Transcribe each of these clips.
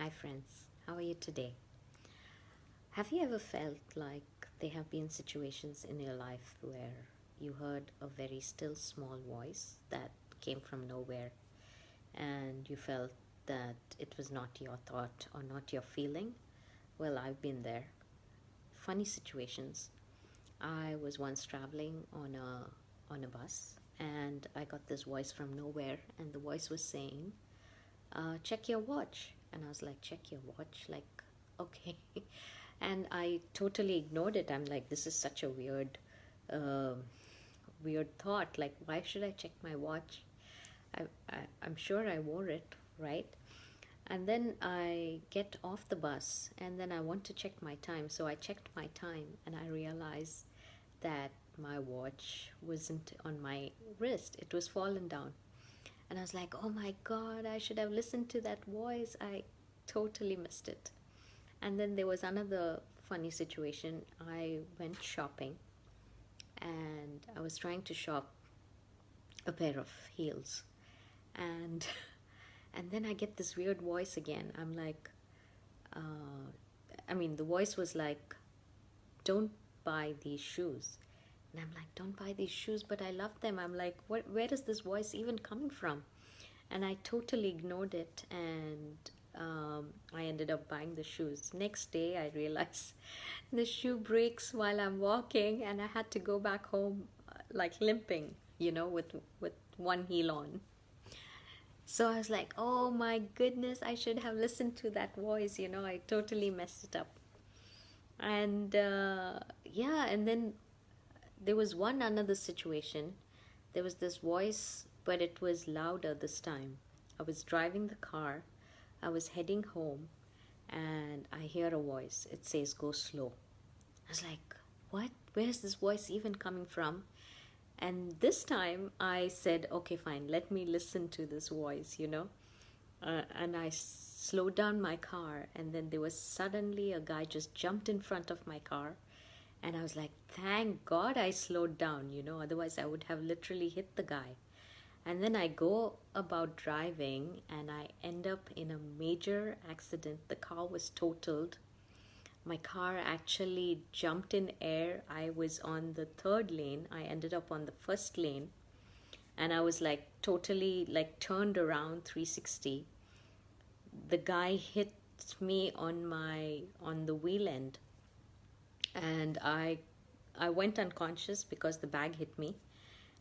Hi, friends. How are you today? Have you ever felt like there have been situations in your life where you heard a very still small voice that came from nowhere and you felt that it was not your thought or not your feeling? Well, I've been there. Funny situations. I was once traveling on a bus and I got this voice from nowhere, and the voice was saying, check your watch. And I was like, check your watch? Like, okay. And I totally ignored it. I'm like, this is such a uh, weird thought. Like, why should I check my watch? I'm sure I wore it, right? And then I get off the bus and then I want to check my time. So I checked my time and I realized that my watch wasn't on my wrist, it was fallen down. And I was like, oh my God, I should have listened to that voice. I totally missed it. And then there was another funny situation. I went shopping and I was trying to shop a pair of heels. And and then I get this weird voice again. I'm like, the voice was like, don't buy these shoes. And I'm like, don't buy these shoes, but I love them. I'm like, where is this voice even coming from? And I totally ignored it, and I ended up buying the shoes. Next day, I realized the shoe breaks while I'm walking, and I had to go back home like limping, with one heel on. So I was like, oh my goodness, I should have listened to that voice. I totally messed it up. And yeah, and then there was one another situation. There was this voice, but it was louder this time. I was driving the car, I was heading home, and I hear a voice. It says, go slow. I was like, what? Where's this voice even coming from? And this time I said, okay, fine, let me listen to this voice. And I slowed down my car, and then there was suddenly a guy just jumped in front of my car. And I was like, thank God I slowed down, otherwise I would have literally hit the guy. And then I go about driving and I end up in a major accident. The car was totaled. My car actually jumped in air. I was on the third lane. I ended up on the first lane. And I was like totally like turned around 360. The guy hit me on the wheel end, and I went unconscious because the bag hit me.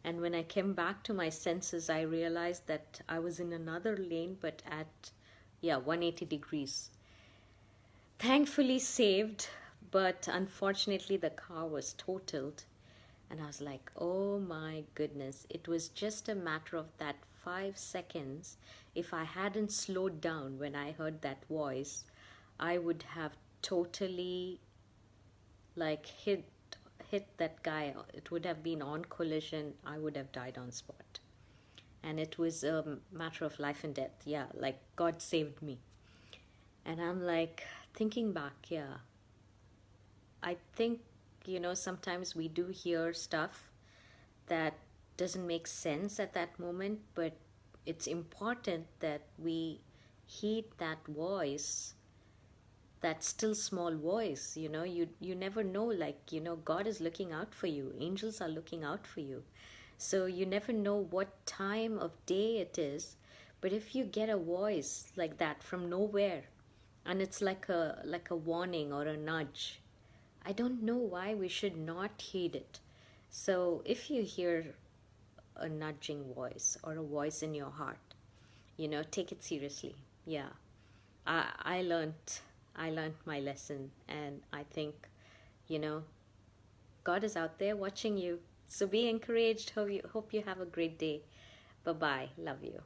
And when I came back to my senses, I realized that I was in another lane, but at, yeah, 180 degrees. Thankfully saved, but unfortunately the car was totaled. And I was like, oh my goodness, it was just a matter of that 5 seconds. If I hadn't slowed down when I heard that voice, I would have totally like hit that guy. It would have been on collision. I would have died on spot. And it was a matter of life and death. Yeah, like God saved me. And I'm like thinking back, yeah, I think, sometimes we do hear stuff that doesn't make sense at that moment, but it's important that we heed that voice, that still small voice. You never know, like, God is looking out for you, angels are looking out for you. So you never know what time of day it is, but if you get a voice like that from nowhere, and it's like a warning or a nudge, I don't know why we should not heed it. So if you hear a nudging voice or a voice in your heart, take it seriously. Yeah, I learned my lesson, and I think, you know, God is out there watching you. So be encouraged. Hope you have a great day. Bye bye. Love you.